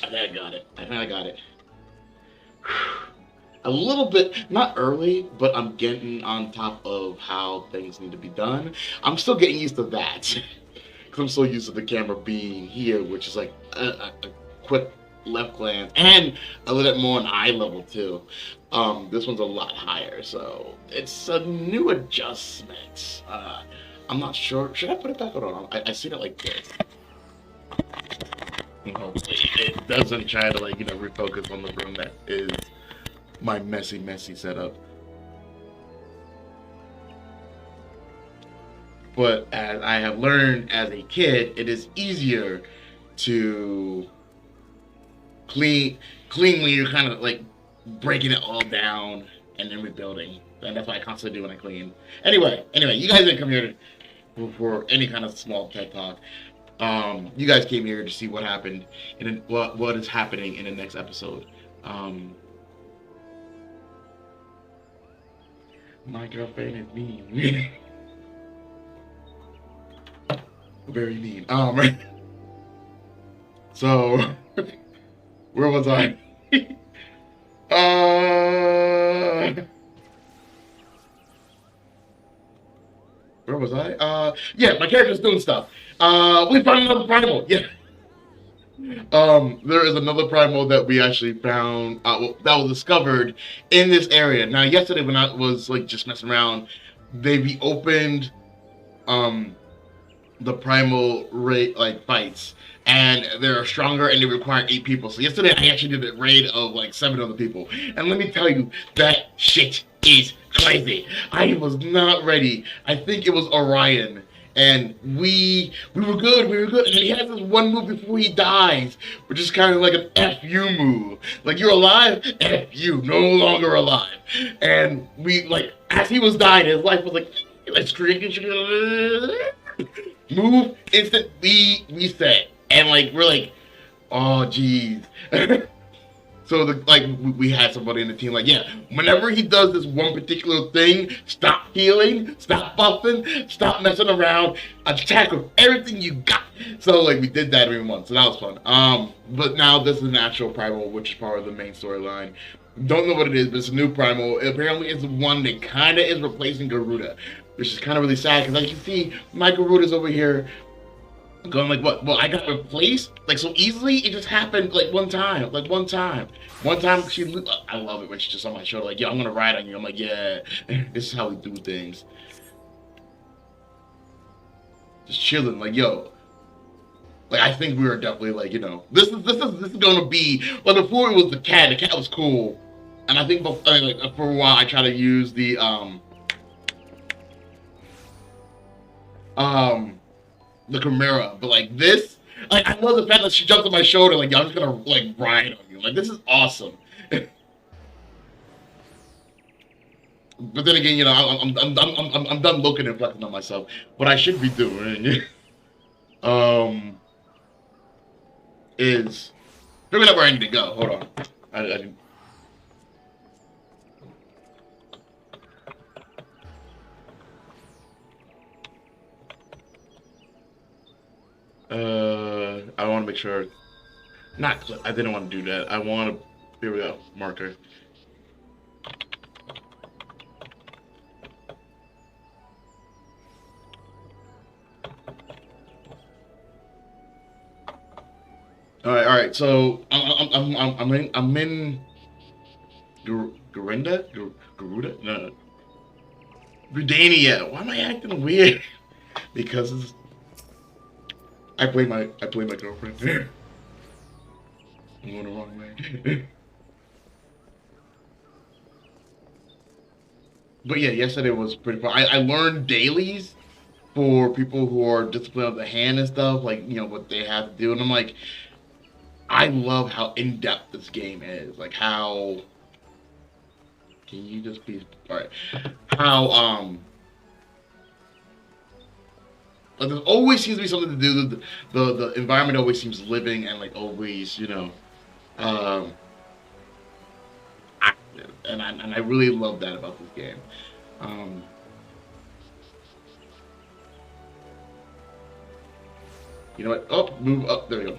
think I got it. I think I got it. A little bit, not early, but I'm getting on top of how things need to be done. I'm still getting used to that. Because I'm so used to the camera being here, which is like a quick left glance and a little bit more on eye level too. This one's a lot higher, so it's a new adjustment. I'm not sure. Should I put it back on? I see it like this. And hopefully it doesn't try to like refocus on the room that is my messy setup. But as I have learned as a kid, it is easier to clean when you're kind of like breaking it all down and then rebuilding. And that's what I constantly do when I clean. Anyway, you guys didn't come here for any kind of small TED talk. You guys came here to see what happened and what is happening in the next episode. My girlfriend is mean. Very mean. So where was I? Where was I? Yeah, my character's doing stuff. We found another primal. Yeah. There is another primal that we actually found that was discovered in this area. Now, yesterday when I was like just messing around, they reopened the primal raid like fights, and they're stronger and they require 8 people. So yesterday I actually did a raid of like 7 other people, and let me tell you, that shit is crazy. I was not ready. I think it was Orion. And we were good, and he has this one move before he dies, which is kind of like an FU move. Like, you're alive, FU, no longer alive. And we, like, as he was dying, his life was like, let's move, instant, reset. And, like, we're like, oh, jeez. So, we had somebody in the team like, yeah, whenever he does this one particular thing, stop healing, stop buffing, stop messing around, attack with everything you got. So, like, we did that every month, so that was fun. But now this is an actual primal, which is part of the main storyline. Don't know what it is, but it's a new primal. Apparently, it's one that kind of is replacing Garuda, which is kind of really sad, because as you can see, my Garuda's over here, going like, what? Well, I got replaced like so easily. It just happened like one time. She, I love it when she's just on my shoulder, like, yo, I'm gonna ride on you. I'm like, yeah, this is how we do things. Just chilling, like, yo. Like, I think we were definitely like, this is gonna be. Well, before it was the cat. The cat was cool, and I think like, for a while I tried to use the Chimera, but like this, like, I love the fact that she jumps on my shoulder, like, yo, I'm just gonna like ride on you, like, this is awesome. But then again, I'm done looking and flexing on myself. What I should be doing, is figuring out where I need to go. Hold on, I I want to make sure. Not clip. I didn't want to do that. I want to. Here we go. Marker. All right. So I'm in Garuda? No, Gridania. Why am I acting weird? Because I play my girlfriend. I'm going the wrong way. But yeah, yesterday was pretty fun. I learned dailies for people who are disciplined of the hand and stuff, like, what they have to do. And I'm like, I love how in-depth this game is. Like, how... Can you just be... Alright. How, like, there always seems to be something to do. The environment always seems living and, like, always, active. And I really love that about this game. You know what? Oh, move up. There we go.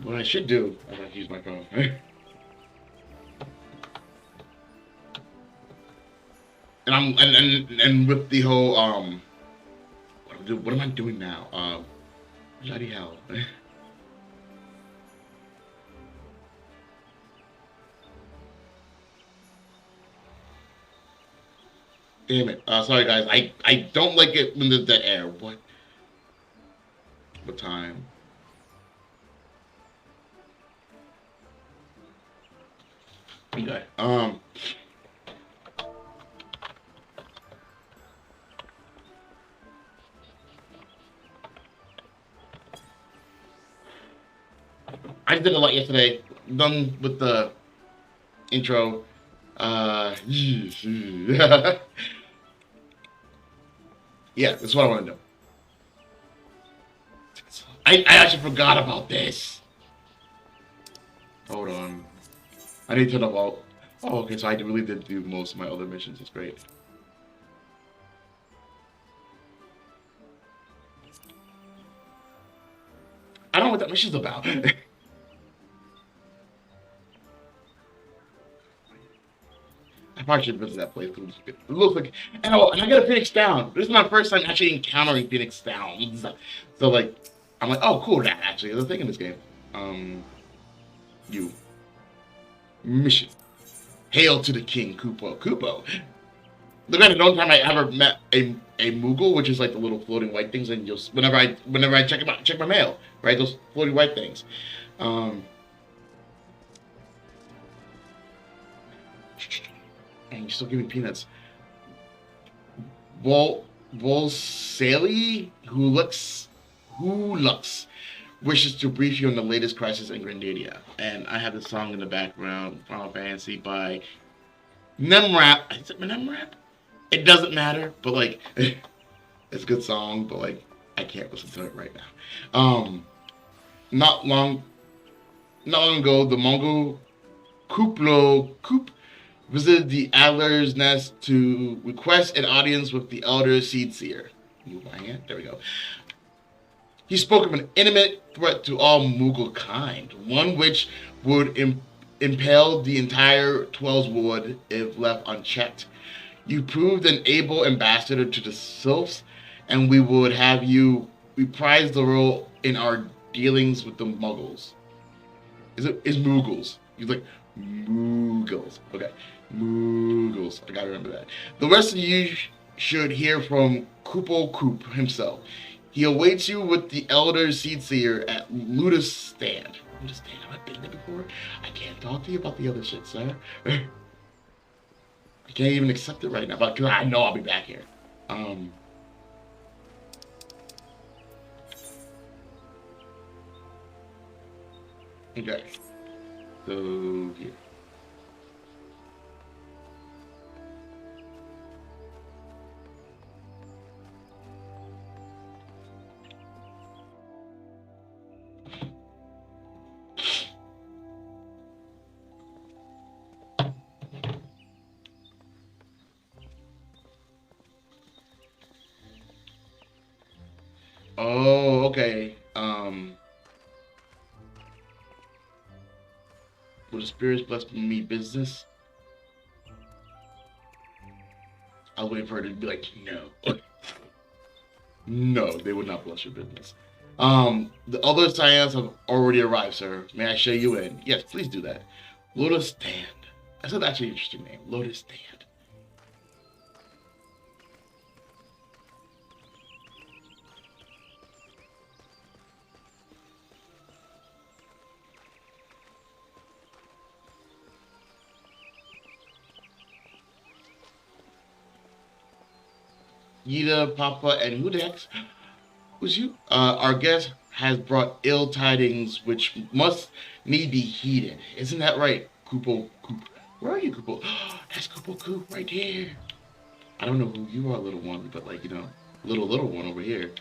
What I should do, I have to use my phone. And and with the whole what am I doing now? Bloody hell. Damn it. Sorry guys. I don't like it when there's dead air. What time? Okay. I did a lot yesterday. Done with the intro. Yeah, that's what I want to do. I actually forgot about this. Hold on. I need to turn up all. Oh, okay, so I really did do most of my other missions. It's great. I don't know what that mission's about. I probably should visit that place. It looks like, and I got a Phoenix Down. This is my first time actually encountering Phoenix Downs. So like, I'm like, oh, cool. That actually is a thing in this game. You mission. Hail to the king, Kupo. Kupo. The only time I ever met a Moogle, which is like the little floating white things, and you'll whenever I check my mail, right? Those floating white things. And you still give me peanuts. Volsali, who looks wishes to brief you on the latest crisis in Grendadia. And I have this song in the background, Final Fantasy by Nemrap. Is it Nemrap? It doesn't matter, but like, it's a good song, but like, I can't listen to it right now. Not long ago, the Mongol Koop visited the Adler's Nest to request an audience with the Elder Seedseer. Move my hand. There we go. He spoke of an imminent threat to all Moogle kind, one which would impale the entire Twelveswood if left unchecked. You proved an able ambassador to the Sylphs, and we would have you reprise the role in our dealings with the Muggles. Is Moogles? He's like, Moogles. Okay. Moogles. I gotta remember that. The rest of you should hear from Koop himself. He awaits you with the Elder Seedseer at Ludus Stand. Ludus Stand, have I been there before? I can't talk to you about the other shit, sir. I can't even accept it right now, but because I know I'll be back here. Okay. So here. Oh, okay. Will the spirits bless me business? I was waiting for her to be like, no. No, they would not bless your business. The other scions have already arrived, sir. May I show you in? Yes, please do that. Lotus Stand. That's actually an interesting name. Lotus Stand. Yida, Papa, and who the heck? Who's you? Our guest has brought ill tidings which must need be heeded. Isn't that right, Koop? Where are you, Koop? That's Koop right here. I don't know who you are, little one, but like, you know, little one over here.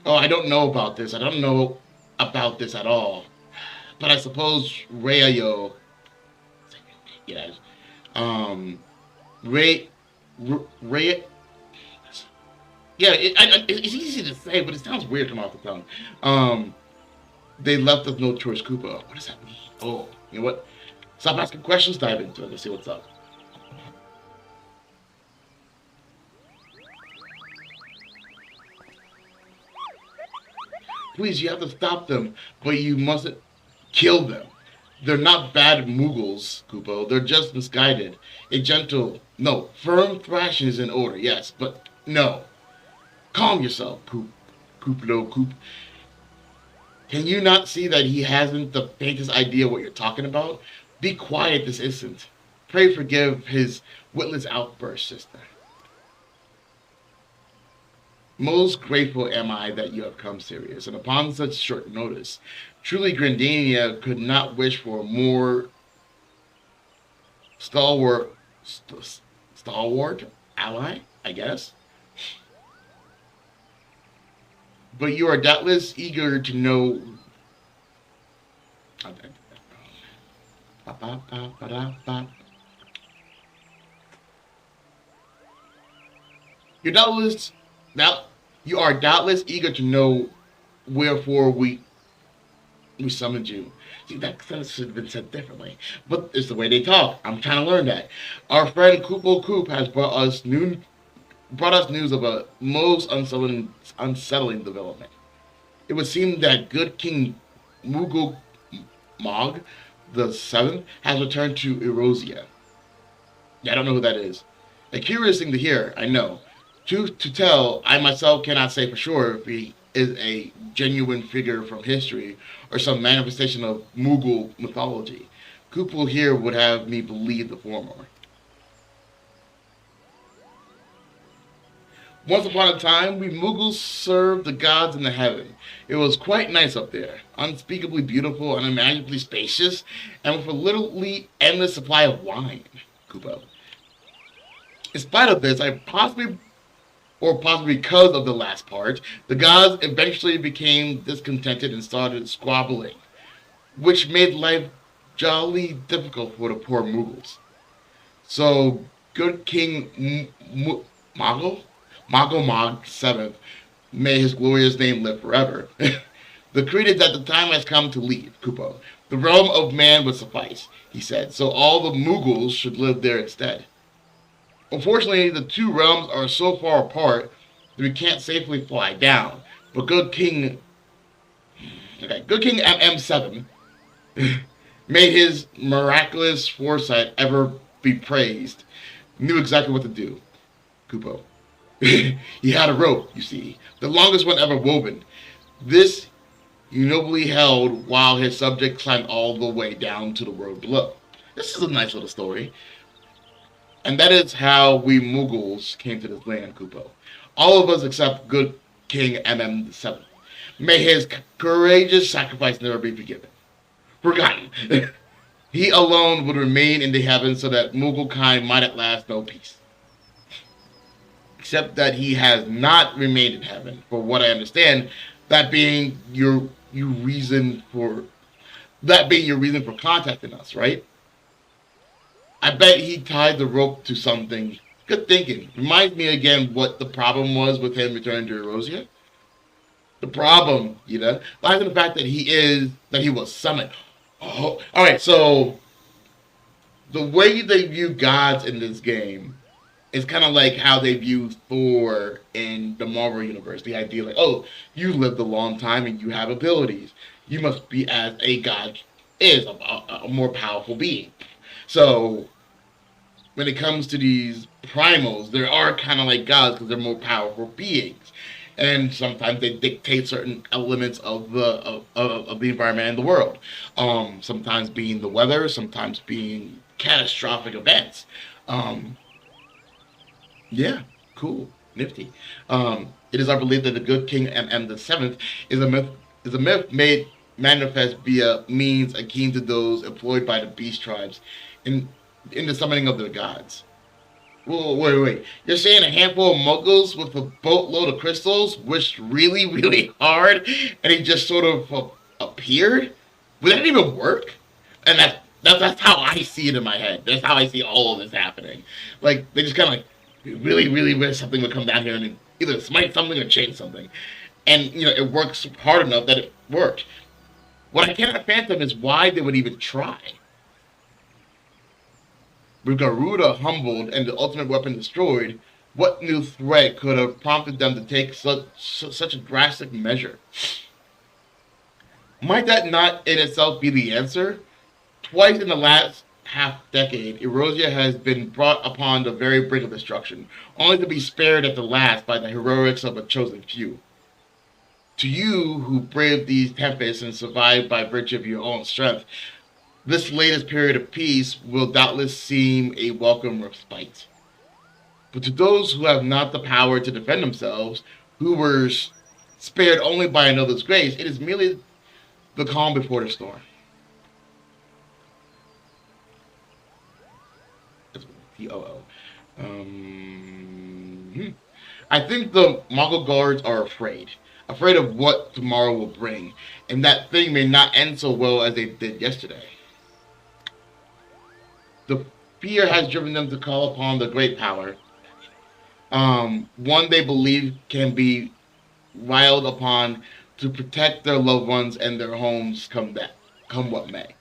Oh, I don't know about this. I don't know about this at all. But I suppose Rayo. Yeah. Ray. Yeah, it's easy to say, but it sounds weird coming off the tongue. They left us no choice, Koopa. What does that mean? Oh, you know what? Stop asking questions, dive into it. Let's see what's up. Please, you have to stop them, but you mustn't kill them. They're not bad Moogles, Koopo. They're just misguided. A gentle, no, firm thrashing is in order, yes, but no. Calm yourself, Kooplo. Can you not see that he hasn't the faintest idea what you're talking about? Be quiet this instant. Pray forgive his witless outburst, sister. Most grateful am I that you have come, Sirius, and upon such short notice. Truly, Grandania could not wish for a more stalwart ally, I guess. But you are doubtless eager to know. You're doubtless now. You are doubtless eager to know wherefore we summoned you. See, that should have been said differently, but it's the way they talk. I'm trying to learn that. Our friend Koopo Koop has brought us news of a most unsettling development. It would seem that good King Moogle Mog the Seventh has returned to Erosia. Yeah, I don't know who that is. A curious thing to hear, I know. Truth to tell, I myself cannot say for sure if he is a genuine figure from history or some manifestation of Moogle mythology. Koopo here would have me believe the former. Once upon a time, we Moogles served the gods in the heaven. It was quite nice up there, unspeakably beautiful, unimaginably spacious, and with a literally endless supply of wine, Koopo. In spite of this, possibly because of the last part, the gods eventually became discontented and started squabbling, which made life jolly difficult for the poor Moogles. So, good King Moggle Mog VII, may his glorious name live forever, decreed that the time has come to leave, Koopo. The realm of man would suffice, he said, so all the Moogles should live there instead. Unfortunately, the two realms are so far apart that we can't safely fly down. But good King MM7, may his miraculous foresight ever be praised, knew exactly what to do, Koopo. He had a rope, you see, the longest one ever woven. This he nobly held while his subject climbed all the way down to the world below. This is a nice little story. And that is how we Moogles came to this land, Koopo. All of us except good King MM7. May his courageous sacrifice never be forgotten. He alone would remain in the heavens so that Moogle kind might at last know peace. Except that he has not remained in heaven, for what I understand, that being your reason for contacting us, right? I bet he tied the rope to something. Good thinking. Reminds me again what the problem was with him returning to Erosia. The problem, lies in the fact that he was summoned. Oh, all right. So the way they view gods in this game is kind of like how they view Thor in the Marvel universe. The idea, like, oh, you lived a long time and you have abilities. You must be as a god is a more powerful being. So, when it comes to these primals, they are kind of like gods because they're more powerful beings, and sometimes they dictate certain elements of the environment and the world. Sometimes being the weather, sometimes being catastrophic events. Yeah, cool, nifty. It is our belief that the good King MM the Seventh is a myth made manifest via means akin to those employed by the beast tribes in the summoning of the gods. Whoa, wait. You're saying a handful of muggles with a boatload of crystals wished really, really hard and he just sort of appeared? Would that even work? And that's how I see it in my head. That's how I see all of this happening. Like, they just kind of like, really, really wish something would come down here and either smite something or change something. And, it works hard enough that it worked. What I cannot fathom is why they would even try. With Garuda humbled and the ultimate weapon destroyed, what new threat could have prompted them to take such a drastic measure? Might that not in itself be the answer? Twice in the last half decade, Erosia has been brought upon the very brink of destruction, only to be spared at the last by the heroics of a chosen few. To you who braved these tempests and survived by virtue of your own strength, this latest period of peace will doubtless seem a welcome respite. But to those who have not the power to defend themselves, who were spared only by another's grace, it is merely the calm before the storm. T-O-O. I think the Mongol guards are afraid. Afraid of what tomorrow will bring. And that thing may not end so well as they did yesterday. The fear has driven them to call upon the great power. One they believe can be riled upon to protect their loved ones and their homes come what may.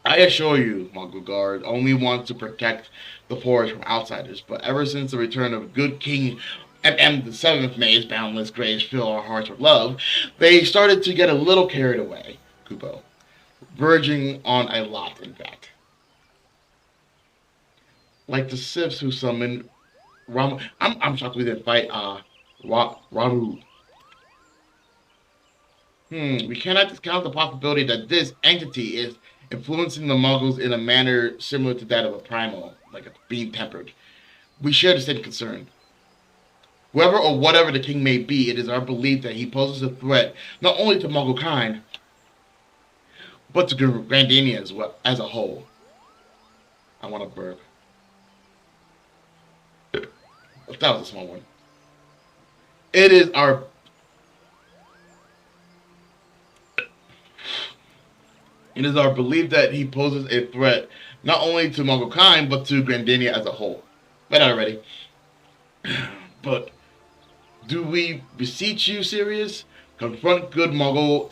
I assure you, Mongol Guard only wants to protect the forest from outsiders, but ever since the return of good King FFXIV may his boundless grace fill our hearts with love, they started to get a little carried away, Kupo. Verging on a lot, in fact. Like the Siths who summoned Ram. I'm shocked we didn't fight Ramu. We cannot discount the possibility that this entity is influencing the Mongols in a manner similar to that of a primal, like a being tempered. We share the same concern. Whoever or whatever the king may be, it is our belief that he poses a threat not only to Mongol kind, but to Grandania as a whole. I want a burp. That was a small one. It is our belief that he poses a threat not only to Mongol kind, but to Grandania as a whole. Read that already. But do we beseech you, Sirius? Confront good Mongol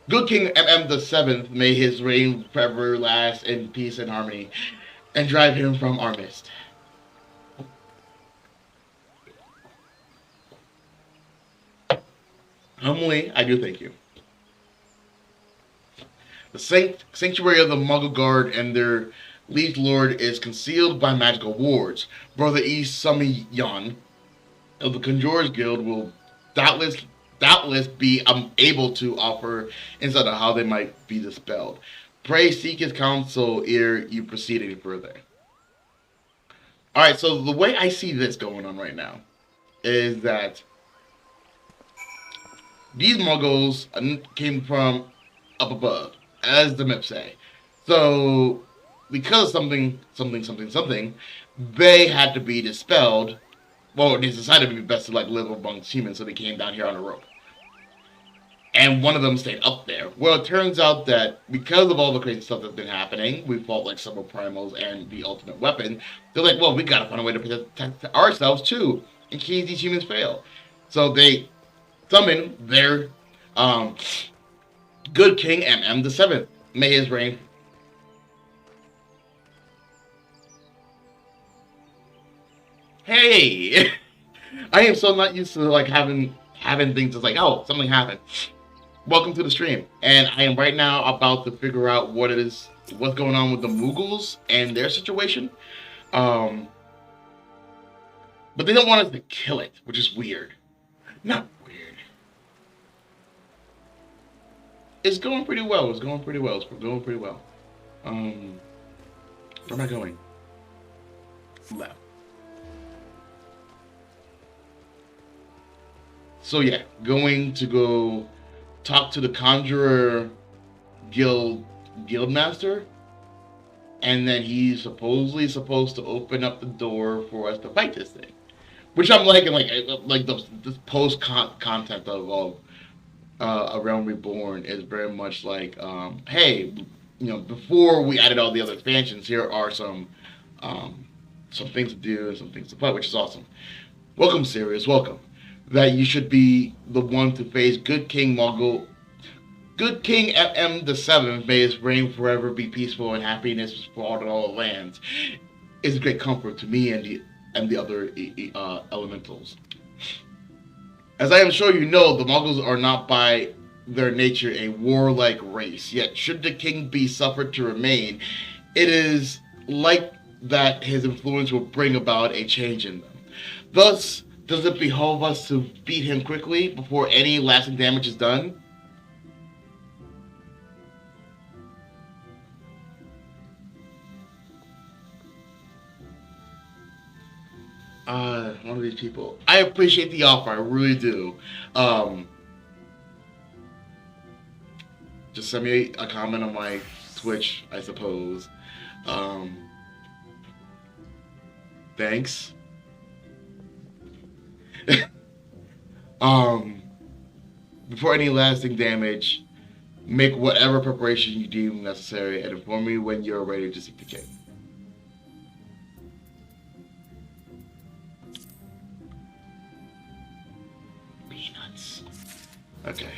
good King FFXIV, may his reign forever last in peace and harmony, and drive him from our midst. Humbly, I do thank you. The sanctuary of the Mongol Guard and their liege lord is concealed by magical wards. Brother E. Summiyon of the Conjurers Guild will doubtless be able to offer insight on how they might be dispelled. Pray seek his counsel ere you proceed any further. Alright, so the way I see this going on right now is that these Mongols came from up above, as the myths say. So, because something, they had to be dispelled. Well, they decided to be best to live amongst humans, so they came down here on a rope. And one of them stayed up there. Well, it turns out that because of all the crazy stuff that's been happening, we fought several primals and the ultimate weapon. They're like, well, we gotta find a way to protect ourselves too, in case these humans fail. So they summon their good King FFXIV. May his reign. Hey! I am so not used to having things just oh, something happened. Welcome to the stream. And I am right now about to figure out what's going on with the Mughals and their situation. But they don't want us to kill it, which is weird. Not weird. It's going pretty well. Where am I going? Left. So yeah, going to go talk to the Conjurer Guildmaster, and then he's supposedly supposed to open up the door for us to fight this thing, which I'm liking, this post content of A Realm Reborn is very much hey, before we added all the other expansions, here are some things to do and some things to fight, which is awesome. Welcome, Sirius, welcome. That you should be the one to face good King Mongol Good King MM the Seventh, may his reign forever be peaceful and happiness for all the lands, is a great comfort to me and the other elementals. As I am sure you know, the Mongols are not by their nature a warlike race. Yet, should the king be suffered to remain, it is like that his influence will bring about a change in them. Thus, does it behove us to beat him quickly before any lasting damage is done? One of these people. I appreciate the offer, I really do. Just send me a comment on my Twitch, I suppose. Thanks. Before any lasting damage, make whatever preparation you deem necessary and inform me when you're ready to seek the king. Peanuts. Okay.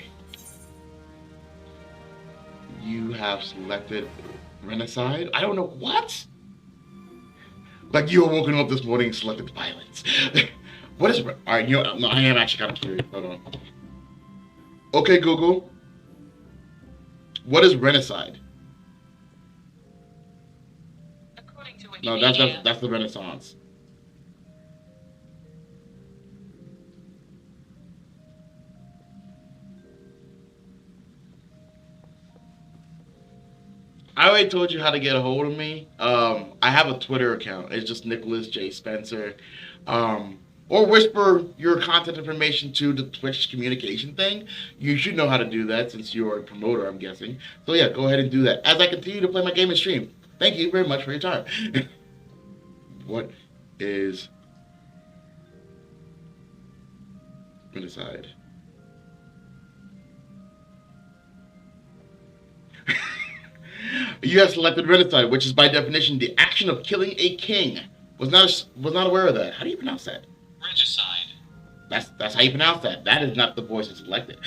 You have selected Renacide? I don't know what? Like you were woken up this morning and selected violence. What is... Alright, you know, no, I am actually kind of curious. Hold on. Okay, Google. What is Renacide? According to No, Wikipedia, that's the Renaissance. I already told you how to get a hold of me. I have a Twitter account. It's just Nicholas J. Spencer. Or whisper your contact information to the Twitch communication thing. You should know how to do that since you're a promoter, I'm guessing. So yeah, go ahead and do that as I continue to play my game and stream. Thank you very much for your time. What is... I'm gonna decide. You have selected Renacide, which is by definition the action of killing a king. Was not aware of that. How do you pronounce that? regicide. That's how you pronounce that. That is not the voice that's selected.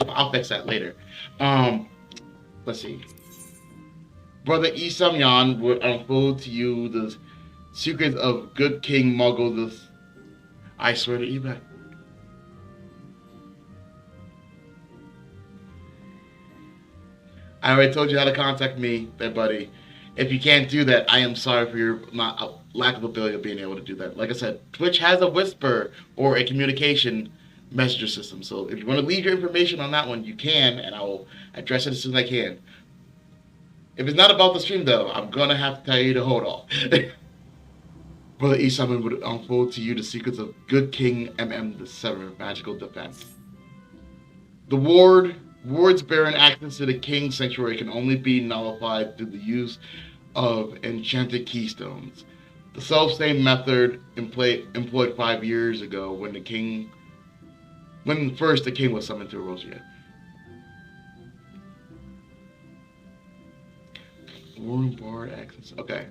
I'll fix that later. Let's see. Brother Isamyan would unfold to you the secrets of good King Mogul. I swear to eBay. I already told you how to contact me there, buddy. If you can't do that, I am sorry for your lack of ability of being able to do that. Like I said, Twitch has a whisper or a communication messenger system. So if you want to leave your information on that one, you can, and I will address it as soon as I can. If it's not about the stream, though, I'm going to have to tell you to hold off. Brother Isaman would unfold to you the secrets of good King MM the Seventh Magical Defense. The wards bearing access to the King's Sanctuary can only be nullified through the use of enchanted keystones. The self-same method employed 5 years ago when first the king was summoned to Erosia. Warren Bard access. Okay.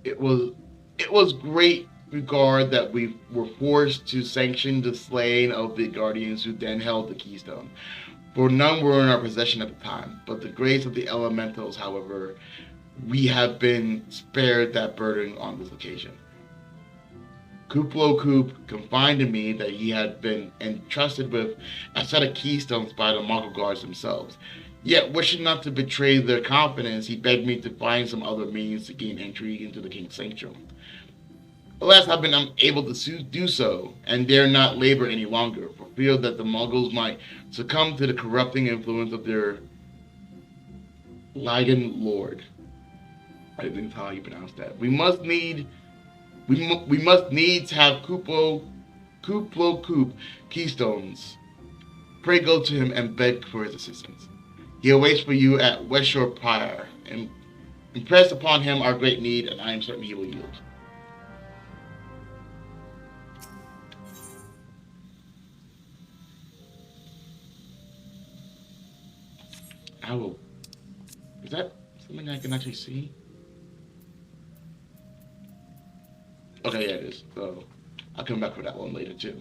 It was great regard that we were forced to sanction the slaying of the guardians who then held the keystone. For none were in our possession at the time, but the grace of the elementals, however, we have been spared that burden on this occasion. Kuplo Kup confided to me that he had been entrusted with a set of keystones by the Mongol guards themselves. Yet, wishing not to betray their confidence, he begged me to find some other means to gain entry into the King's Sanctuary. Alas, I've been unable to do so, and dare not labor any longer, for fear that the Mongols might succumb to the corrupting influence of their Ligan Lord. I think that's how you pronounce that. We must needs have Kuplo Kup keystones. Pray go to him and beg for his assistance. He awaits for you at West Shore Pyre, and impress upon him our great need, and I am certain he will yield. Is that something I can actually see? Okay, yeah, it is. So I'll come back for that one later too.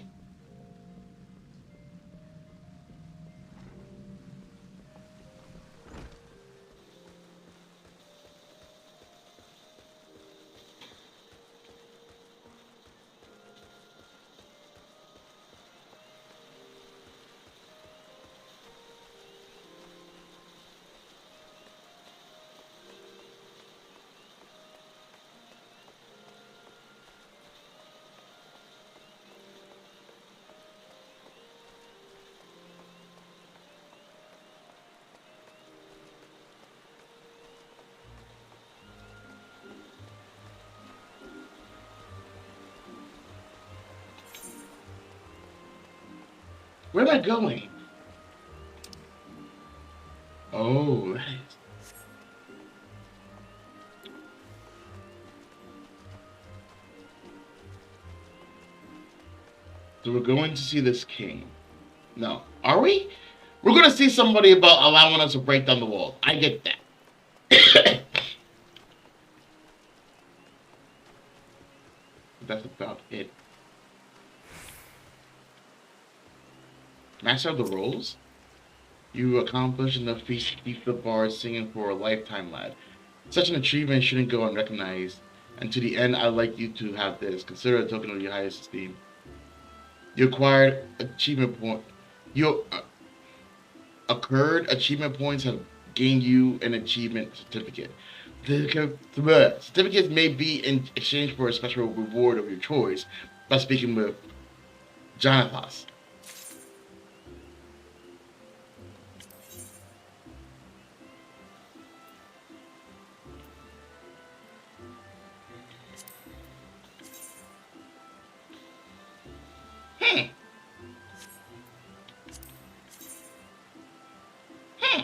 Where am I going? Oh, that is. So we're going to see this king. No. Are we? We're going to see somebody about allowing us to break down the wall. I get that. That's about it. Master of the rolls? You accomplished enough feats to keep the bar singing for a lifetime, lad. Such an achievement shouldn't go unrecognized. And to the end, I'd like you to have this. Consider it a token of your highest esteem. You acquired achievement point. You occurred achievement points have gained you an achievement certificate. The certificates may be in exchange for a special reward of your choice. By speaking with Jonathas. Hmm. Hmm.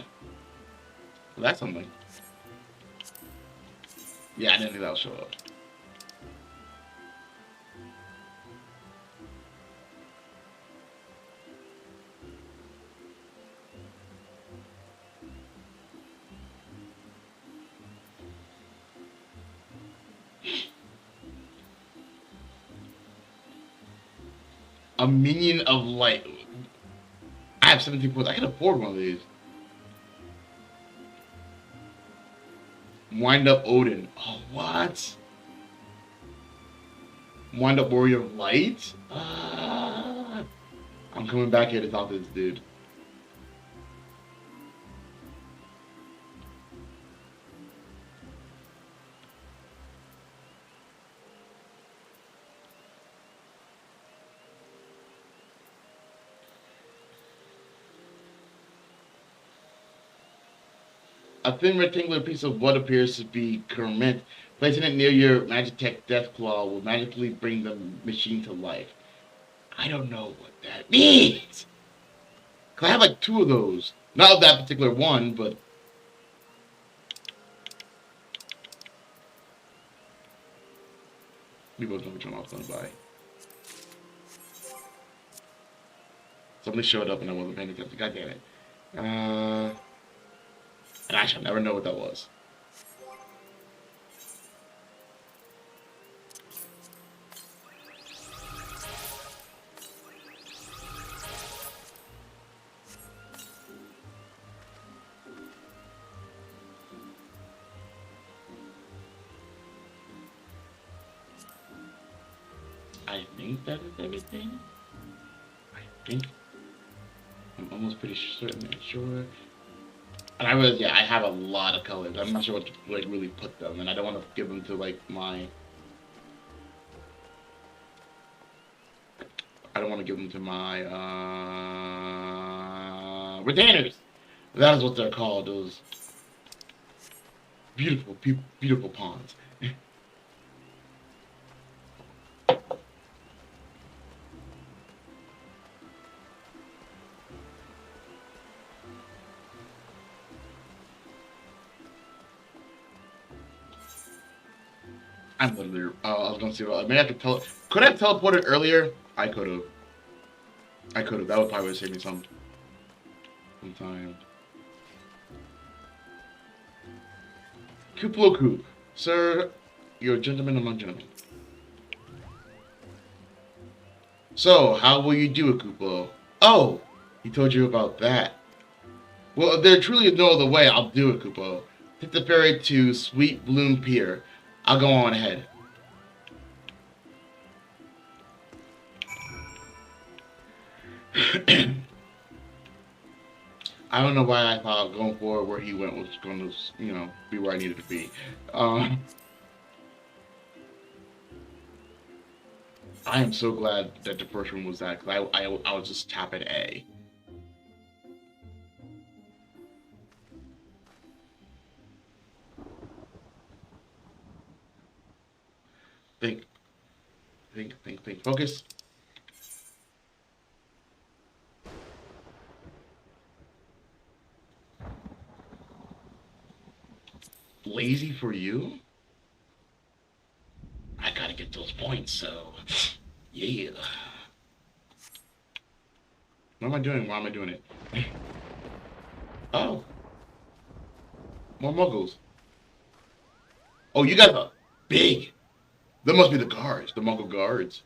Well, that's something. Yeah, I didn't think that'll show up. A minion of light. I have 17 points. I can afford one of these. Wind up Odin. Oh, what? Wind up Warrior of Light? I'm coming back here to talk to this dude. A thin rectangular piece of what appears to be Kermit. Placing it near your Magitech Deathclaw will magically bring the machine to life. I don't know what that means. Cause I have like 2 of those. Not of that particular one, but we both know which one I was gonna buy. Somebody showed up and I wasn't paying attention. God damn it. And I shall never know what that was. I think that is everything. I think. I'm almost pretty certain. Sure. And I was, yeah, I have a lot of colors. I'm not sure what to like really put them, and I don't want to give them to like my. I don't want to give them to my retainers. That is what they're called. Those beautiful, beautiful pawns. I'm literally. I was gonna see. Maybe I could tell. Could I have teleported earlier? I could have. I could have. That would probably save me some time. Kuplo Coop. Sir, you're a gentleman among gentlemen. So, how will you do it, Kuplo? Oh, he told you about that. Well, if there truly is no other way, I'll do it, Kuplo. Take the ferry to Sweet Bloom Pier. I'll go on ahead. I don't know why I thought going forward where he went was going to, you know, be where I needed to be. I am so glad that the first one was that, because I was just tapping A. Think. Focus. lazy for you? I gotta get those points, so yeah. What am I doing? Why am I doing it? Oh, more muggles. Oh, you guys are big. That must be the guards, the Muggle guards.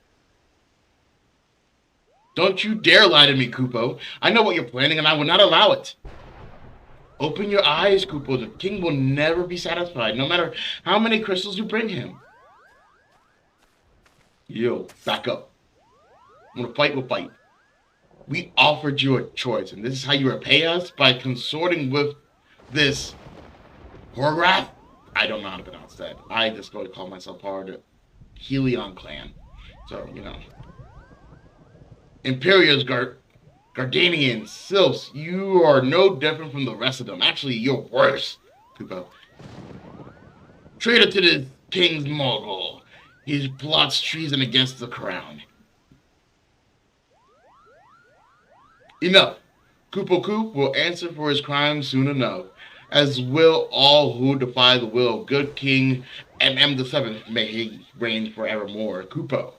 Don't you dare lie to me, Kupo. I know what you're planning and I will not allow it. Open your eyes, Kupo. The king will never be satisfied, no matter how many crystals you bring him. Yo, back up. I'm gonna fight, we'll fight. We offered you a choice, and this is how you repay us? By consorting with this Horgrath? I don't know how to pronounce that. I just go to call myself part of the Helion clan. So, you know. Imperials, Gardanians, Sylphs, you are no different from the rest of them. Actually, you're worse, Kupo. Traitor to the king's mogul. He plots treason against the crown. Enough. Kupo Koop will answer for his crimes soon enough, as will all who defy the will of good King MM the Seventh. May he reign forevermore. Kupo.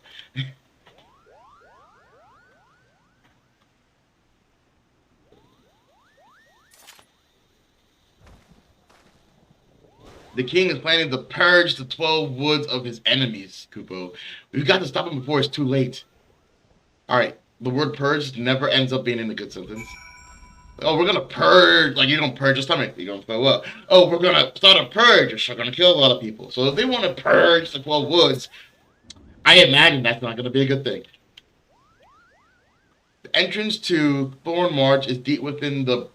The king is planning to purge the 12 woods of his enemies, Kupo. We've got to stop him before it's too late. Alright, the word purge never ends up being in a good sentence. Oh, we're gonna purge, like you're gonna purge your stomach, you're gonna throw up. Oh, we're gonna start a purge, you're gonna kill a lot of people. So if they want to purge the 12 woods, I imagine that's not gonna be a good thing. The entrance to Thorn March is deep within the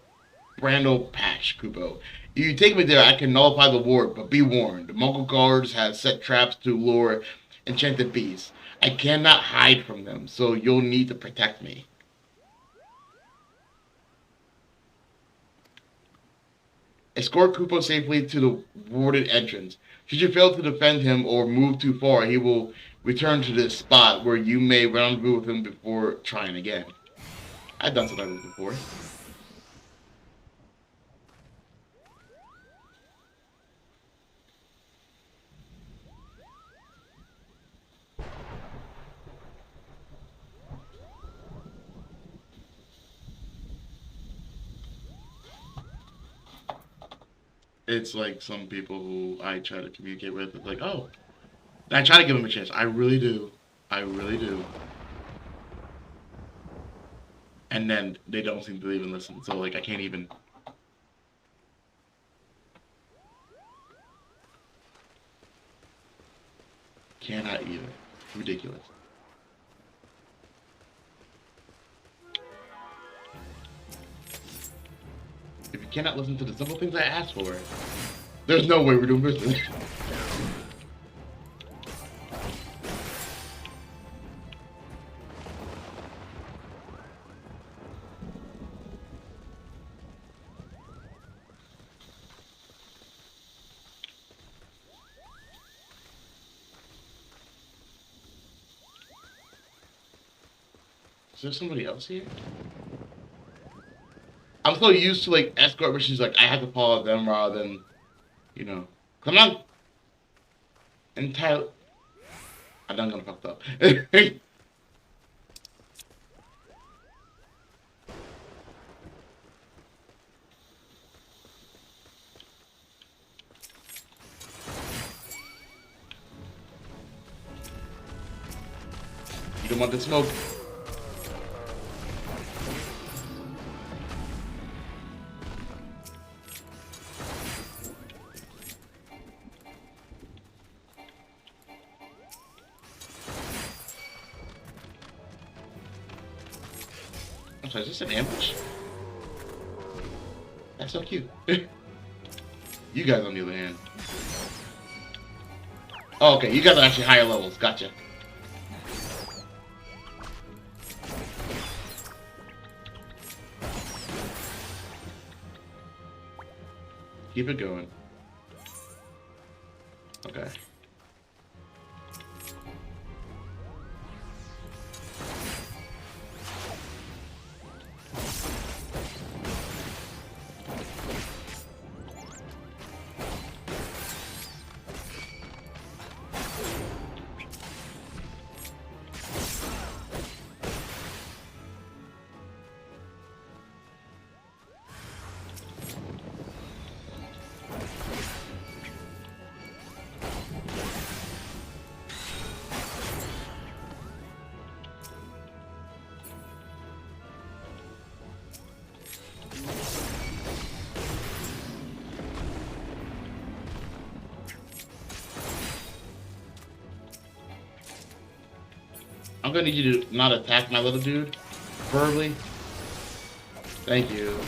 Brandle Patch, Kupo. If you take me there, I can nullify the ward, but be warned. The Mongol guards have set traps to lure enchanted beasts. I cannot hide from them, so you'll need to protect me. Escort Kupo safely to the warded entrance. Should you fail to defend him or move too far, he will return to this spot where you may rendezvous with him before trying again. I've done something like this before. It's like some people who I try to communicate with. It's like, oh, I try to give them a chance. I really do. I really do. And then they don't seem to even listen. So, like, I can't even. Cannot even. Ridiculous. If you cannot listen to the simple things I asked for, there's no way we're doing business. Is there somebody else here? I'm so used to like escort missions, like I have to follow them rather than, you know, I'm not entirely. I done gonna fucked up. You don't want the smoke. I'm sorry, is this an ambush? That's so cute. You guys, on the other hand. Oh, okay, you guys are actually higher levels. Gotcha. Keep it going. Okay. I'm gonna need you to not attack my little dude, preferably. Thank you.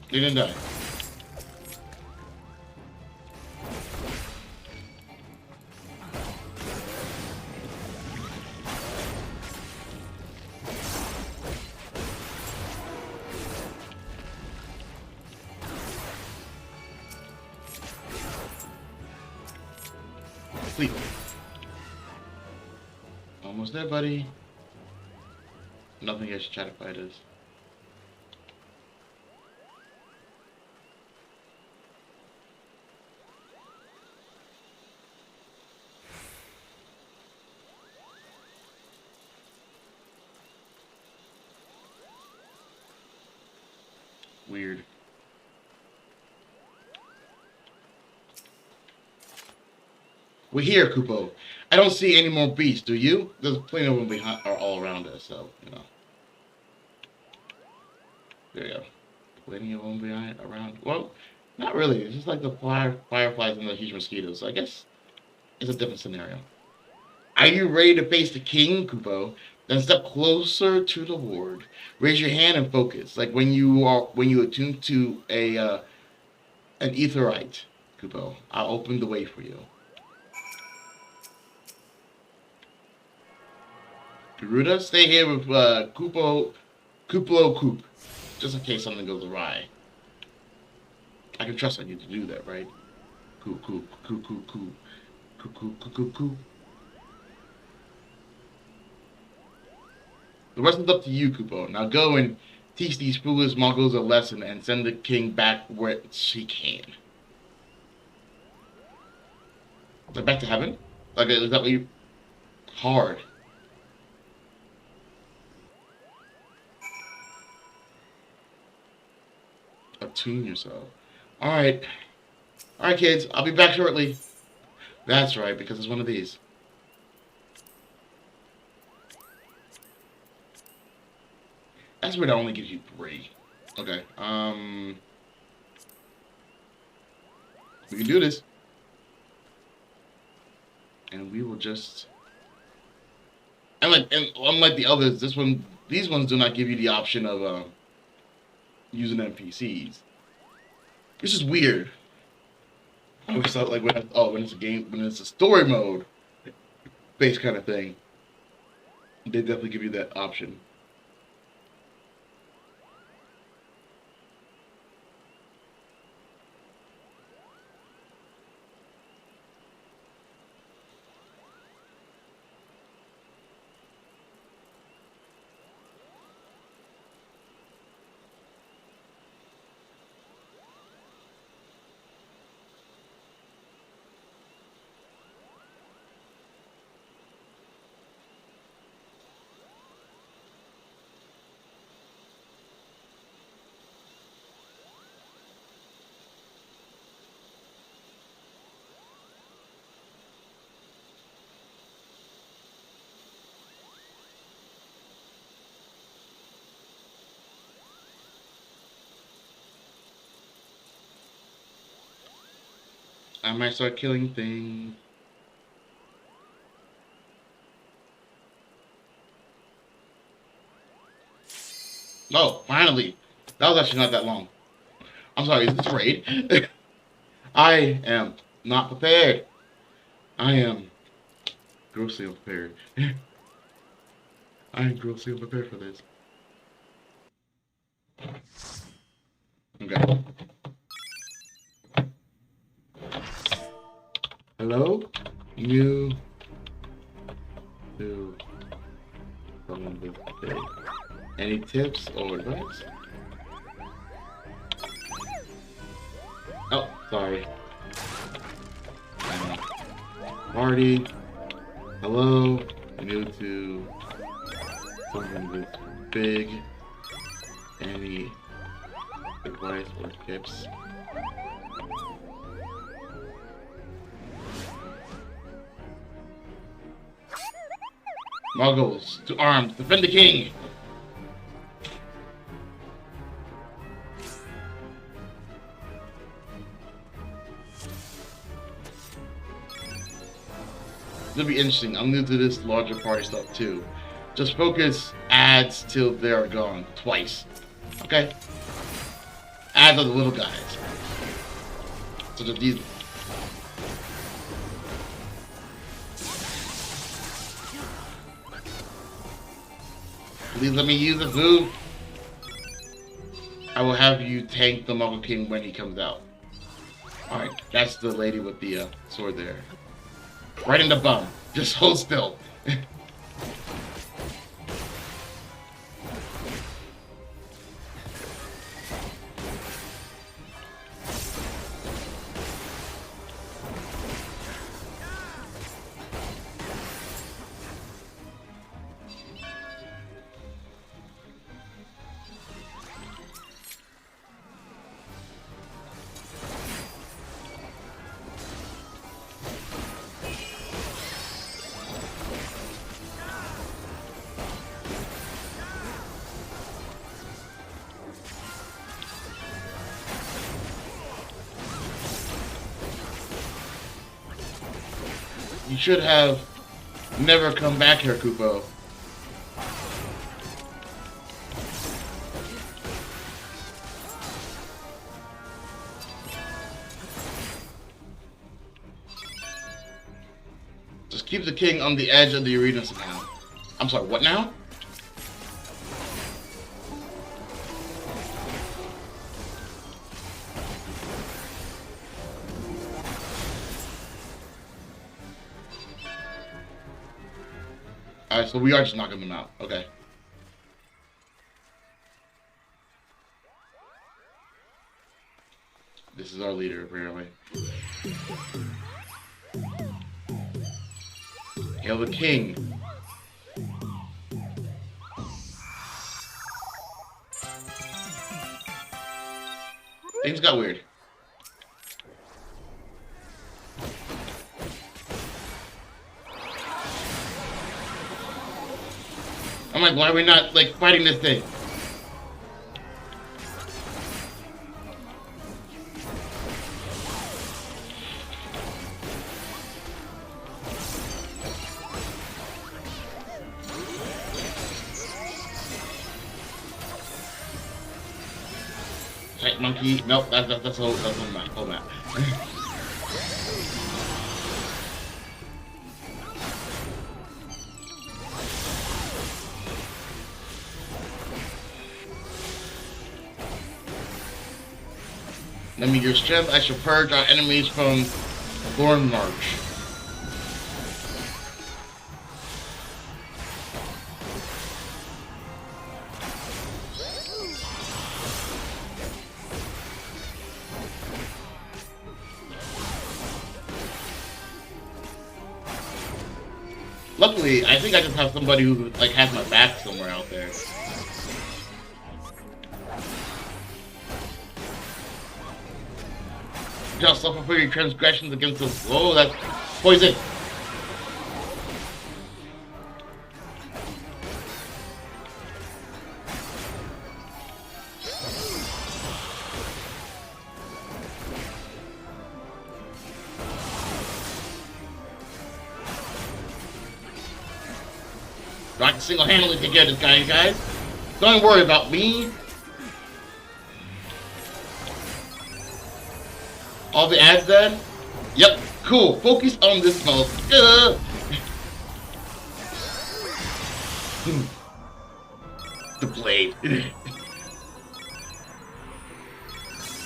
He didn't die. Sleep. Almost there, buddy. Nothing against shadow fighters. Weird. We're here, Kupo. I don't see any more beasts, do you? There's plenty of them behind, or all around us, so, you know. There you go. Plenty of them behind, around. Well, not really. It's just like the fireflies and the huge mosquitoes. So I guess it's a different scenario. Are you ready to face the king, Kupo? Then step closer to the ward. Raise your hand and focus, like when you attune to an etherite, Kupo. I'll open the way for you. Garuda, stay here with Kuplo Coop, just in case something goes awry. I can trust on you to do that, right? Coop. The rest is up to you, Kupo. Now go and teach these foolish Mongols a lesson and send the king back where she came. Like back to heaven? Like, is that what you... Hard. Attune yourself. Alright. Alright, kids. I'll be back shortly. That's right, because it's one of these. That's weird, I only gives you 3. Okay, we can do this. And we will just... And unlike the others, these ones do not give you the option of, using NPCs. It's just weird. I always thought, like, when it's a story mode based kind of thing, they definitely give you that option. I might start killing things. Oh, finally. That was actually not that long. I'm sorry, is this raid? I am not prepared. I am grossly unprepared. I am grossly unprepared for this. Okay. Hello? You do something big. Any tips or advice? Oh, sorry. Party. Hello. New to something this big. Any advice or tips? Muggles, to arms, defend the king! It'll be interesting. I'm new to this larger party stuff too. Just focus ads till they're gone. Twice. Okay? Ads are the little guys. So these. Please let me use the move. I will have you tank the Muggle King when he comes out. Alright, that's the lady with the sword there. Right in the bum. Just hold still. You should have never come back here, Kupo. Just keep the king on the edge of the arena somehow. I'm sorry, what now? Alright, so we are just knocking them out. Okay. This is our leader, apparently. Hail the king. Things got weird. I'm like, why are we not, like, fighting this thing? Tight monkey. Nope, that's whole map. Whole map. Let me your strength. I shall purge our enemies from Thorn March. Luckily, I think I just have somebody who like has my back somewhere out there. Just suffer for your transgressions against us. Oh, that's poison. I can single-handedly take care of this guy, you guys. Don't worry about me. All the ads dead? Yep, cool. Focus on this mouse. The blade.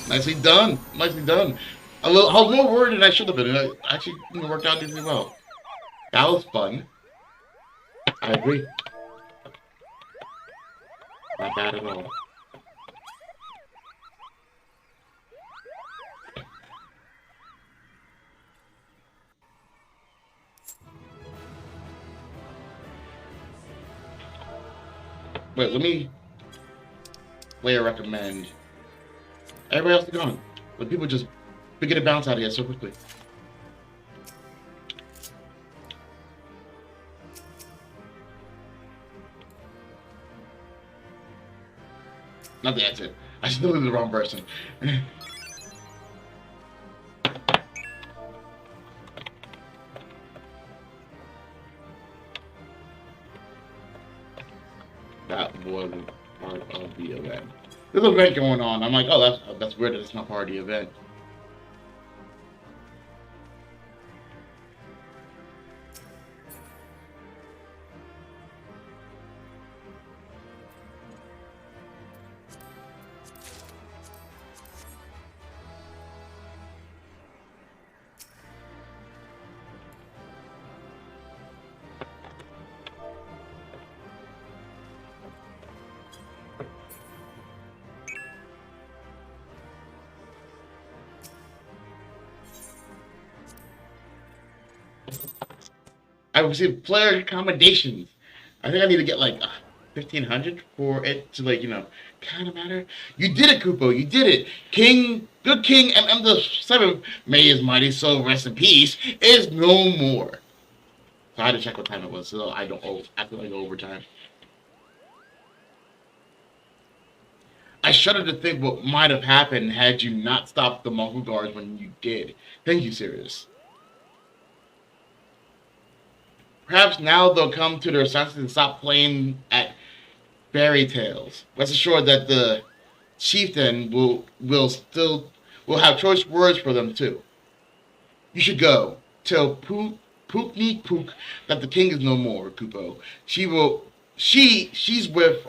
Nicely done. Nicely done. I was more worried than I should have been. It actually worked out decently well. That was fun. I agree. Not bad at all. Wait, let me player recommend. Everybody else is gone. But people just begin to bounce out of here so quickly. Not that's it. I still did the wrong person. That wasn't part of the event. There's an event going on. I'm like, oh, that's weird that it's not part of the event. I received player accommodations. I think I need to get like 1,500 for it to like, kind of matter. You did it, Kupo. You did it. Good King MM the 7th, may his mighty soul rest in peace, is no more. So I had to check what time it was so I don't act like overtime. I shudder to think what might have happened had you not stopped the Mongol guards when you did. Thank you, Sirius. Perhaps now they'll come to their senses and stop playing at fairy tales. Rest assured that the chieftain will have choice words for them too. You should go. Tell Pookney Pook that the king is no more, Kupo. She's with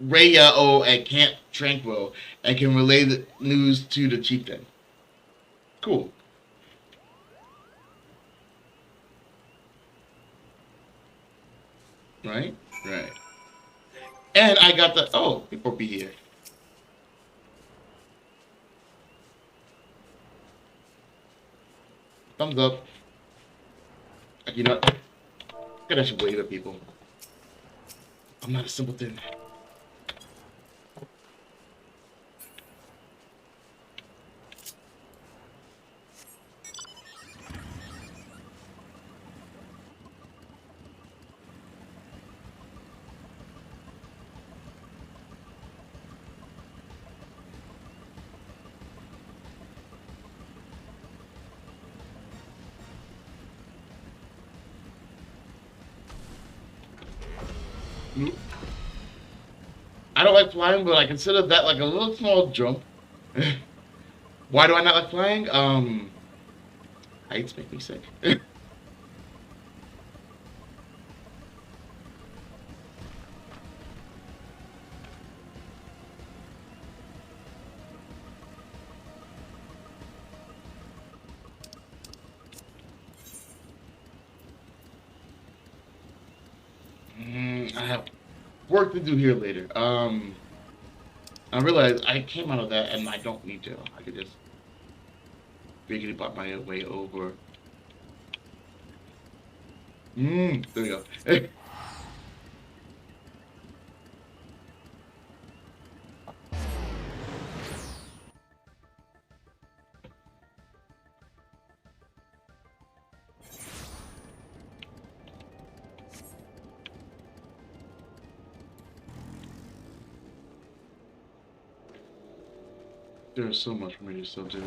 Rayao at Camp Tranquil and can relay the news to the chieftain. Cool. Right? Right. And I got the... Oh, people be here. Thumbs up. You know what? I should wave at people. I'm not a simpleton. I don't like flying, but I consider that like a little small jump. Why do I not like flying? Heights make me sick. I have work to do here later. I realized I came out of that and I don't need to. I could just biggity bop my way over. There we go. There's so much for me to still do.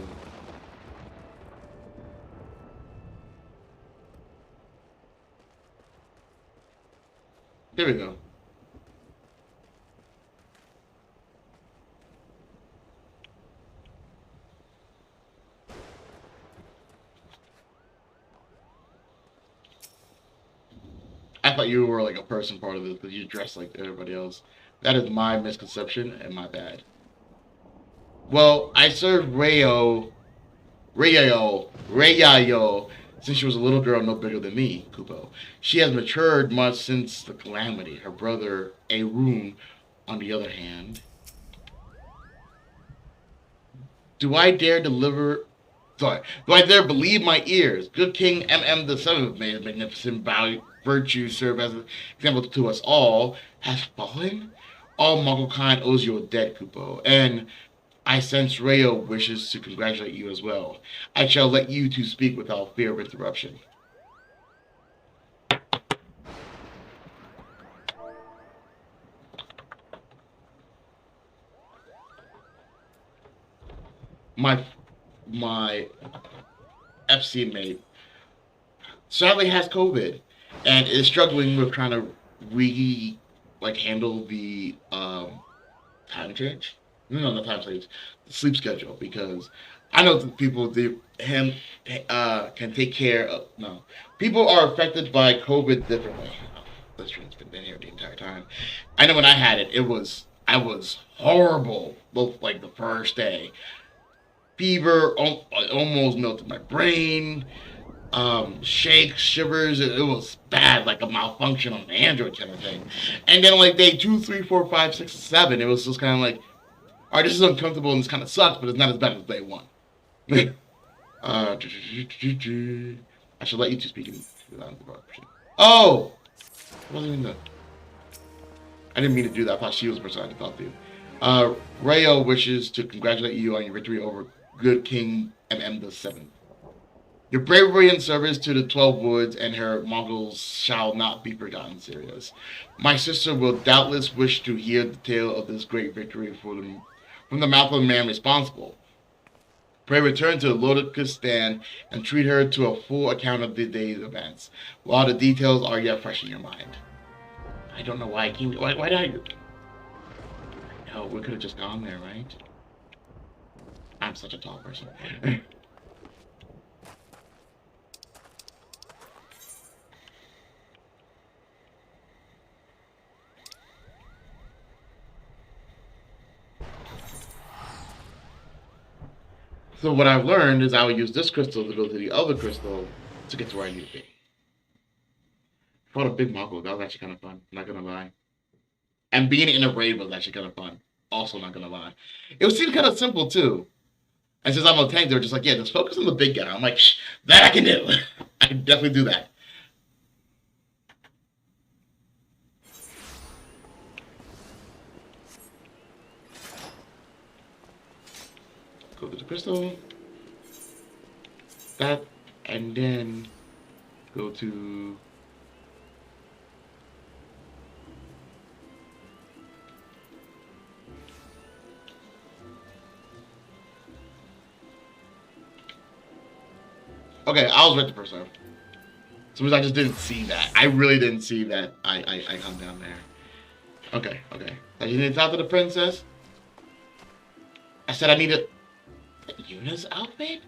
There we go. I thought you were like a person part of this because you dress like everybody else. That is my misconception and my bad. Well, I served Rayo, since she was a little girl no bigger than me, Kupo. She has matured much since the calamity. Her brother, Arun, On the other hand, do I dare deliver... Sorry. Do I dare believe my ears? Good King MM the Seventh, may his magnificent virtue serve as an example to us all, has fallen? All Mongolkind owes you a debt, Kupo, and I sense Rayo wishes to congratulate you as well. I shall let you two speak without fear of interruption. My FC mate sadly has COVID and is struggling with trying to handle the time change. No, not time change, the sleep schedule, because I know that people can take care of people are affected by COVID differently. This train's been here the entire time. I know when I had it, I was horrible. Like the first day. Fever, almost melted my brain. Shakes, shivers. It was bad, like a malfunction on the Android kind of thing. And then like day 2, 3, 4, 5, 6, 7, it was just kind of like, all right, this is uncomfortable and this kind of sucks, but it's not as bad as day 1. I should let you two speak in. Oh, I wasn't even. I didn't mean to do that. I thought she was the person I had to talk to. Rayo wishes to congratulate you on your victory over Good King MM the Seventh. Your bravery and service to the 12 Woods and her Mongols shall not be forgotten, Sirius. My sister will doubtless wish to hear the tale of this great victory from the mouth of the man responsible. Pray return to Lodikistan and treat her to a full account of the day's events, while the details are yet fresh in your mind. I don't know why I came. Why did I? No, we could have just gone there, right? I'm such a tall person. So what I've learned is I would use this crystal to go to the other crystal to get to where I need to be. Fought a big Mongol. That was actually kind of fun. Not gonna lie. And being in a raid was actually kind of fun. Also not gonna lie. It seemed kind of simple too. And since I'm a tank, they were just like, yeah, just focus on the big guy. I'm like, shh, that I can do. I can definitely do that. Go to the crystal. That, and then go to... Okay, I was right the first time. Sometimes I just didn't see that. I really didn't see that I come down there. Okay. I you need to talk to the princess? I said I need a Yuna's outfit?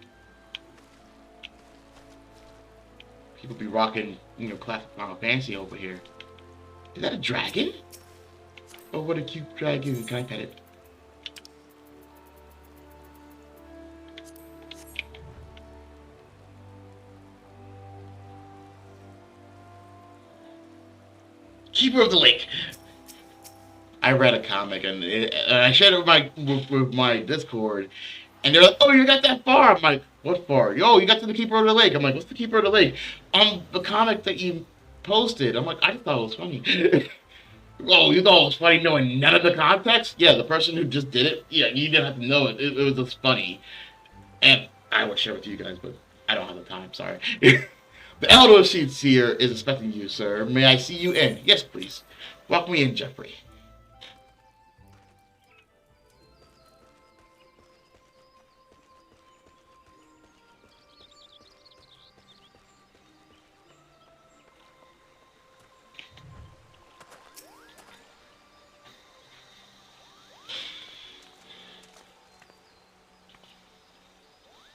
People be rocking, classic Final Fantasy over here. Is that a dragon? Oh, what a cute dragon. Can I pet it? Keeper of the Lake. I read a comic and I shared it with my Discord, and they're like, "Oh, you got that far?" I'm like, "What far?" "Yo, you got to the Keeper of the Lake." I'm like, "What's the Keeper of the Lake?" The comic that you posted. I'm like, I just thought it was funny. Oh, you thought it was funny knowing none of the context? Yeah, the person who just did it. Yeah, you didn't have to know it. It was just funny, and I would share with you guys, but I don't have the time. Sorry. The Elder Seats here is expecting you, sir. May I see you in? Yes, please. Walk me in, Jeffrey.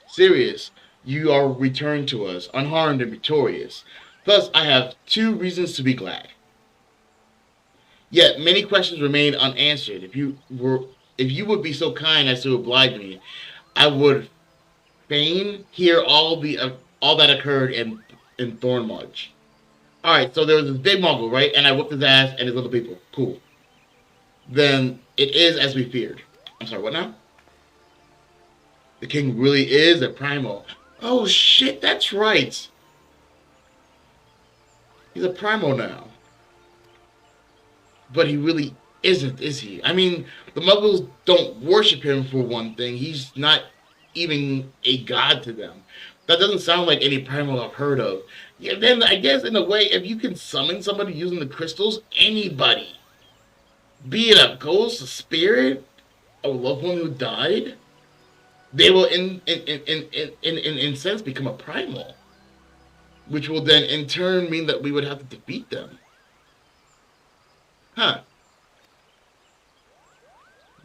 Sirius, you are returned to us, unharmed and victorious. Thus, I have 2 reasons to be glad. Yet, many questions remain unanswered. If you would be so kind as to oblige me, I would fain hear all that occurred in Thornmarch. All right, so there was this big Mongol, right? And I whipped his ass and his little people. Cool. then it is as we feared. I'm sorry, what now? The king really is a primal. Oh shit, that's right. He's a primal now. But he really isn't, is he? I mean, the Muggles don't worship him for one thing. He's not even a god to them. That doesn't sound like any primal I've heard of. Yeah, then I guess in a way, if you can summon somebody using the crystals, anybody, be it a ghost, a spirit, a loved one who died, they will in sense become a primal, which will then in turn mean that we would have to defeat them. Huh.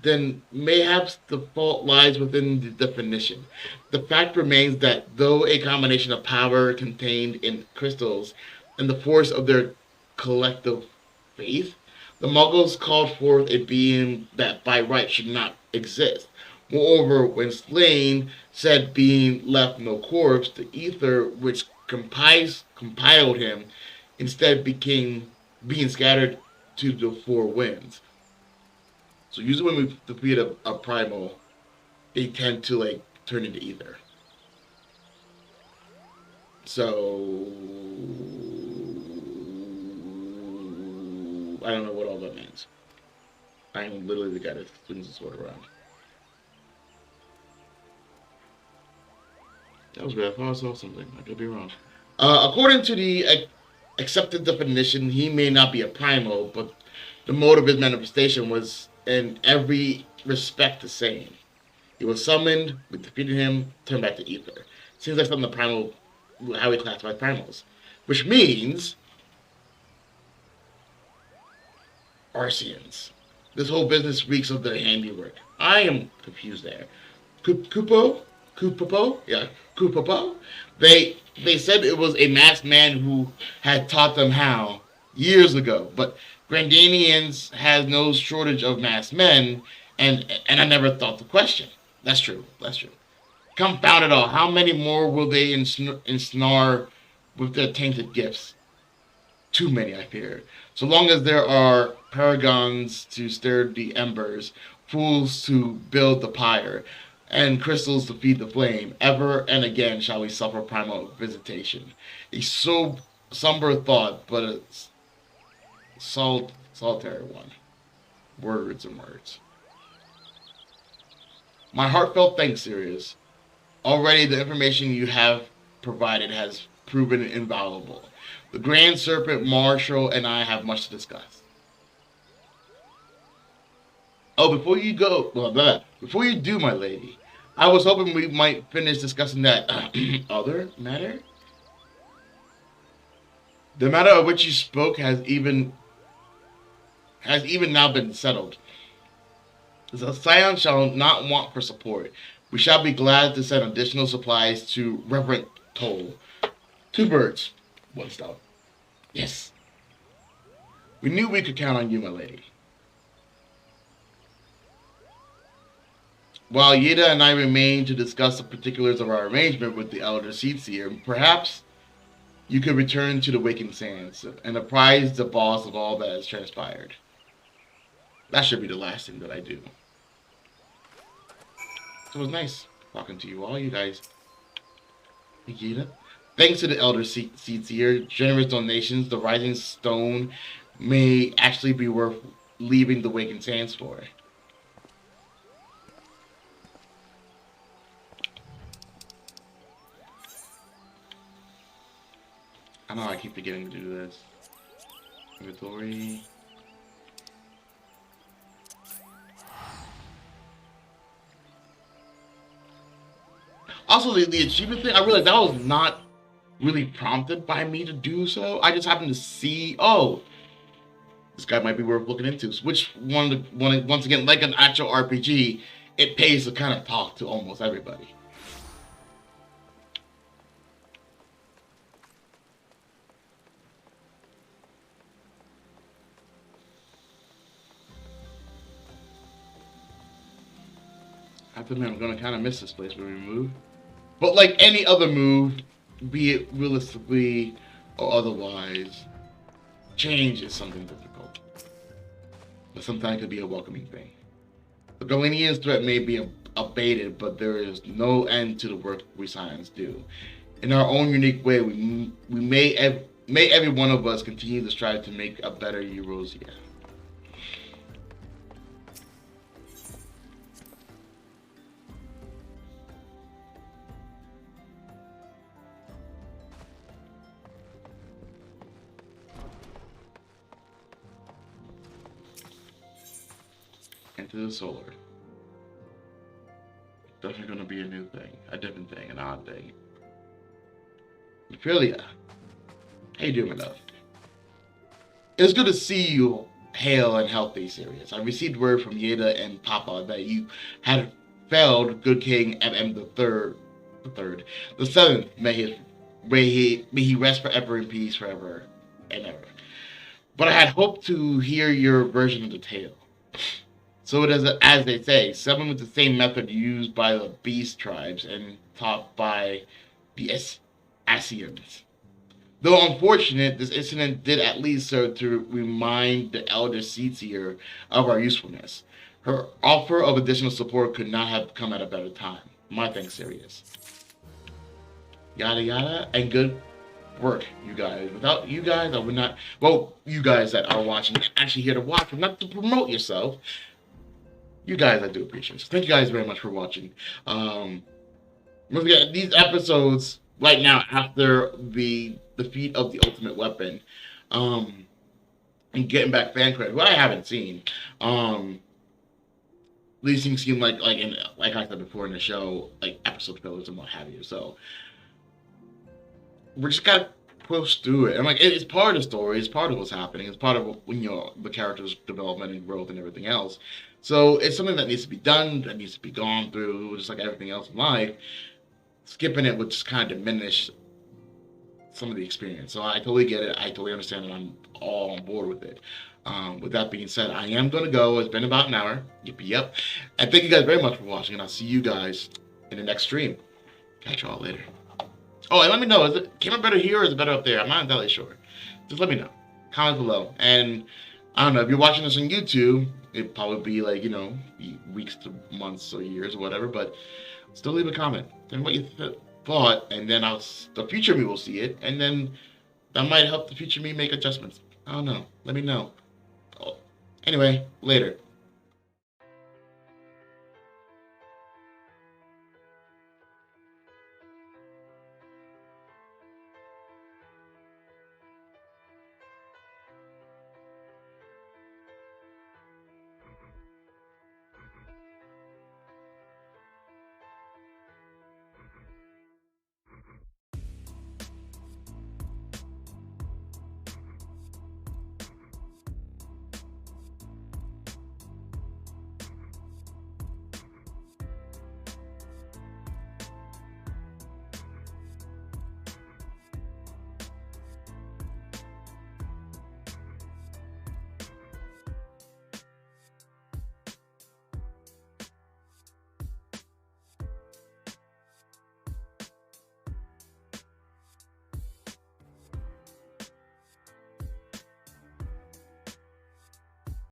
Then mayhaps the fault lies within the definition. The fact remains that though a combination of power contained in crystals and the force of their collective faith, the Muggles called forth a being that by right should not exist. Moreover, when slain, said being left no corpse, the ether which compiled him instead became being scattered to the four winds. So usually when we defeat a primal, they tend to like turn into ether. So I don't know what all that means. I am literally the guy that swings the sword around. That was weird. I thought I saw something. I could be wrong. According to the accepted definition, he may not be a primal, but the mode of his manifestation was in every respect the same. He was summoned, we defeated him, turned back to ether. Seems like something the primal, how we classify primals. Which means Arceans. This whole business reeks of their handiwork. I am confused there. Kupo? Yeah, Kupopo. They said it was a masked man who had taught them how years ago, but Grandanians has no shortage of masked men, and I never thought to question. That's true. Confound it all. How many more will they ensnare with their tainted gifts? Too many, I fear. So long as there are paragons to stir the embers, fools to build the pyre, and crystals to feed the flame, ever and again shall we suffer primal visitation. A so somber thought, but a solitary one. Words and words. My heartfelt thanks, Sirius. Already the information you have provided has proven invaluable. The Grand Serpent Marshal and I have much to discuss. Oh, before you do, my lady, I was hoping we might finish discussing that other matter. The matter of which you spoke has even now been settled. The Scion shall not want for support. We shall be glad to send additional supplies to Reverend Toll. 2 birds, 1 stone. Yes. We knew we could count on you, my lady. While Yeda and I remain to discuss the particulars of our arrangement with the Elder Seedseer, perhaps you could return to the Waking Sands and apprise the boss of all that has transpired. That should be the last thing that I do. So it was nice talking to you all, you guys. Yeda. Thanks to the Elder Seedseer, generous donations, the Rising Stone may actually be worth leaving the Waking Sands for. I know I keep forgetting to do this. Inventory. Also, the achievement thing, I realized that was not really prompted by me to do so. I just happened to see, oh, this guy might be worth looking into. Which once again, like an actual RPG, it pays to kind of talk to almost everybody. I have to admit, I'm gonna kind of miss this place when we move. But like any other move, be it realistically or otherwise, change is something difficult. but sometimes it could be a welcoming thing. The Galenian's threat may be abated, but there is no end to the work we science do. In our own unique way, may every one of us continue to strive to make a better Eurasia. Into the solar. Definitely gonna be a new thing, a different thing, an odd thing. Ophelia, how you doing, love? It's good to see you hale and healthy, Sirius. I received word from Yeda and Papa that you had felled Good King MM the seventh. May he rest forever in peace, forever and ever. But I had hoped to hear your version of the tale. So it is, as they say, someone with the same method used by the beast tribes and taught by the Asians. Though unfortunate, this incident did at least serve to remind the elder Seetsier of our usefulness. Her offer of additional support could not have come at a better time. My thanks, Sirius. Yada yada, and good work, you guys. Without you guys, I would not. Well, you guys that are watching, actually here to watch, but not to promote yourself. You guys, I do appreciate it. So thank you guys very much for watching. Once again, these episodes right now after the defeat of the Ultimate Weapon, and getting back fan credit, who I haven't seen. These things seem like I said before in the show, like episode fillers and what have you. So we're just gotta push through it. And like it's part of the story, it's part of what's happening, it's part of the character's development and growth and everything else. So it's something that needs to be done, that needs to be gone through, just like everything else in life. Skipping it would just kind of diminish some of the experience. So I totally get it. I totally understand, and I'm all on board with it. With that being said, I am going to go. It's been about an hour. Yep. And thank you guys very much for watching, and I'll see you guys in the next stream. Catch you all later. Oh, and let me know, is it camera better here or is it better up there? I'm not entirely sure. Just let me know. Comment below. And I don't know, if you're watching this on YouTube, it'd probably be like, weeks to months or years or whatever, but still leave a comment. Tell me what you thought, and then the future me will see it, and then that might help the future me make adjustments. I don't know. Let me know. Anyway, later.